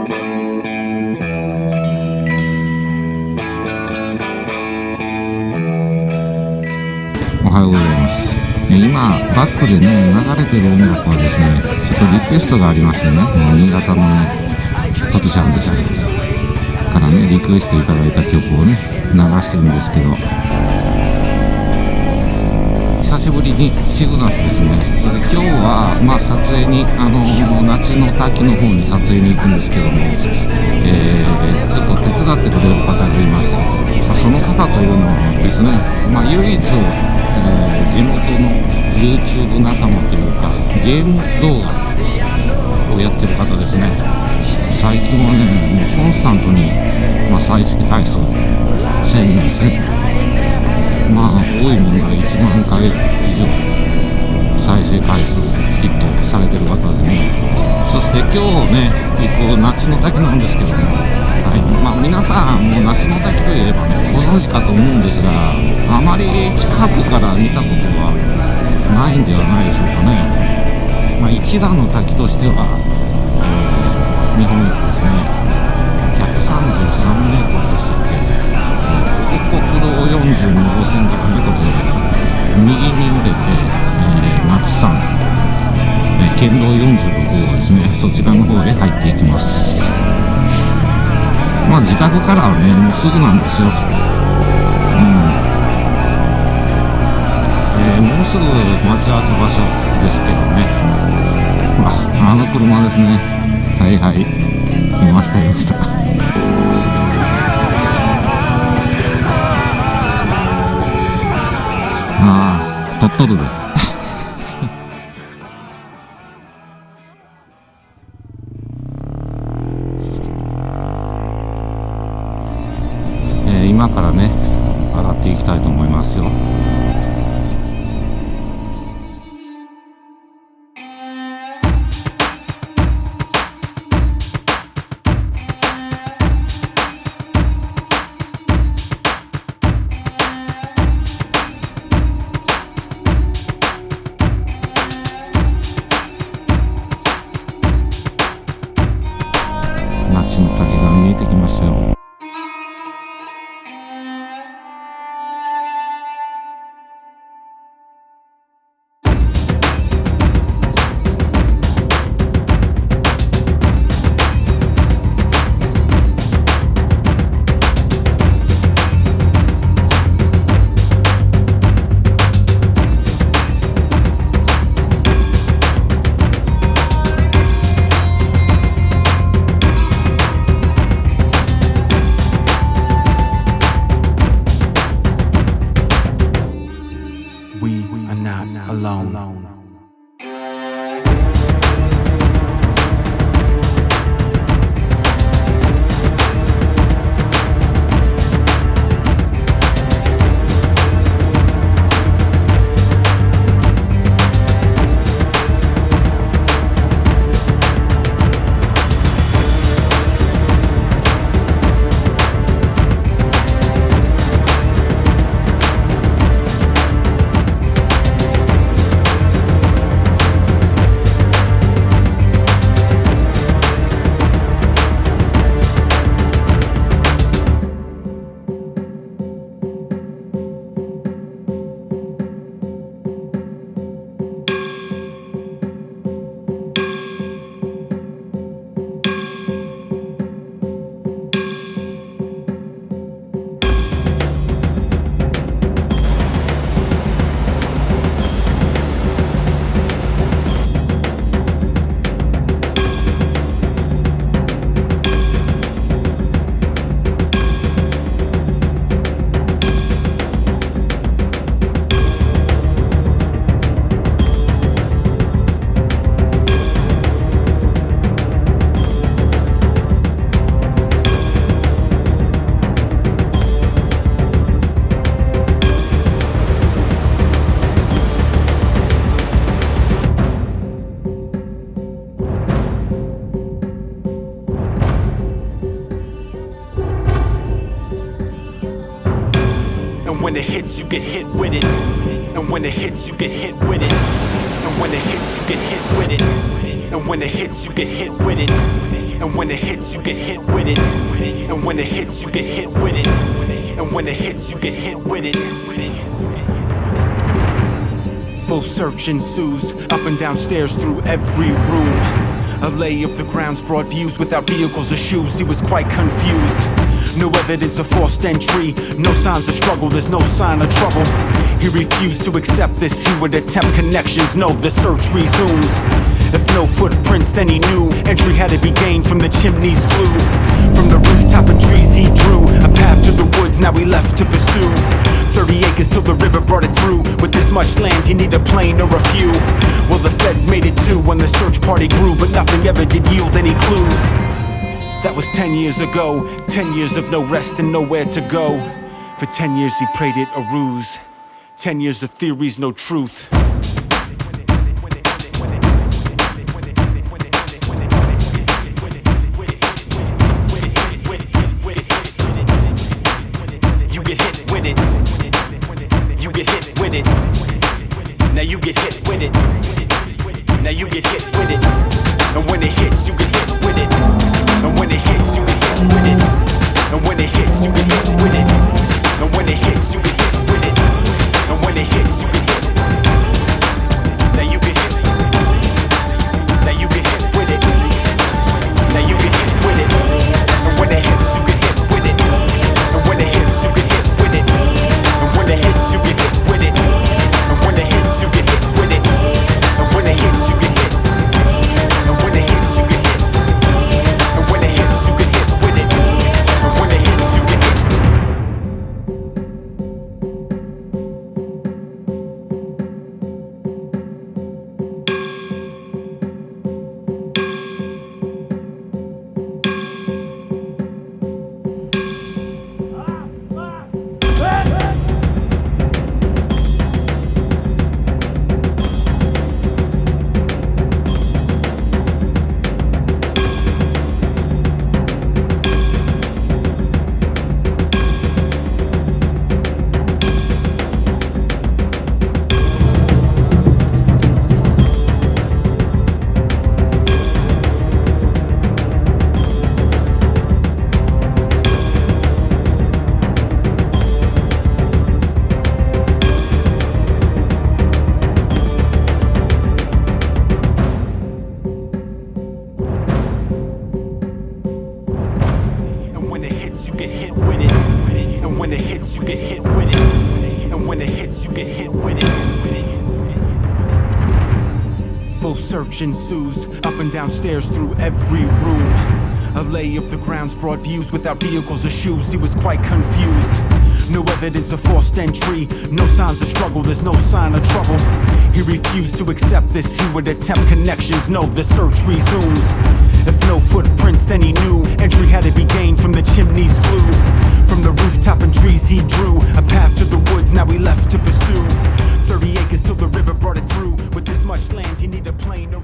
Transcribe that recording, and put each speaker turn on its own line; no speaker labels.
おはようございます。今バックでね流れてる音楽はですね、ちょっとリクエストがありましてね、新潟のねととちゃんですからねリクエストいただいた曲をね流してるんですけど、久しぶりにシグナスですね。今日は撮影に那智の滝の方に撮影に行くんですけども、ちょっと手伝ってくれる方がいまして、その方というのはですね、唯一、地元の YouTube 仲間というかゲーム動画をやってる方ですね。最近はねもうコンスタントに、再生回数1000人ですね。多いものが1万回以上再生回数ヒットされてる方でね。そして今日ね行く那智の滝なんですけども、皆さんもう那智の滝といえばねご存知かと思うんですが、あまり近くから見たことはないんではないでしょうかね。一段の滝としては、日本一ですね。133メートルでしたっけ。国道42号線とかいうことで右に折れて、那智山、県道46号ですね、そちらの方へ入っていきます。自宅からはねもうすぐなんですよ。もうすぐ待ち合わせ場所ですけどね。あの車ですね。はいはい、見ました見ました。とっとるで今からね上がっていきたいと思いますよ。那智の滝が見えてきましたよ。
when it hits, you get hit with it. And when it hits, you get hit with it. And when it hits, you get hit with it. And when it hits, you get hit with it. And when it hits, you get hit with it. And when it hits, you get hit with it. And when it hits, you get hit with it. Full search ensues, up and down stairs through every room. A lay of the ground's broad views without vehicles or shoes. He was quite confused. No evidence of forced entry, no signs of struggle, there's no sign of trouble. He refused to accept this, he would attempt connections, no, the search resumes. If no footprints, then he knew entry had to be gained from the chimney's flue. From the rooftop and trees he drew a path to the woods, now he left to pursue 30 acres till the river brought it through. With this much land, he needed a plane or a few. Well, the feds made it too when the search party grew, but nothing ever did yield any clues. That was 10 years ago, 10 years of no rest and nowhere to go. For 10 years he prayed it a ruse, 10 years of theories, no truth. You get hit with it. You get hit with it. Now you get hit with it. Now you get hit with it. And when it hits, you get hit with it. And when it hits, you get hit with it. And when it hits, you get hit with it. And when it hits, you get hit with it. And when it hits, you get hit. Now you get hit. Now you get hit with it. Now you get hit with it. And when it hits, you get hit with it. And when it hits, you get hit with it. And when it hits, you get hit with it. And when it hits, you get hit with it. And when it hits, you get hit. And when it hits, you get hit. And when it hits, you get hit with it. And when it hits, you get hit. And when it hits, you get hit with it. And when it hits, you get hit with it. And when it hits, you get hit with it. Full search ensues, up and down stairs through every room. A lay of the ground's broad views without vehicles or shoes. He was quite confused. No evidence of forced entry, no signs of struggle, there's no sign of trouble. He refused to accept this, he would attempt connections, no, the search resumes. If no footprints, then he knew entry had to be gained from the chimney's flue. From the rooftop and trees he drew a path to the woods, now he left to pursue 30 acres till the river brought it through. With this much land, he needed a plane or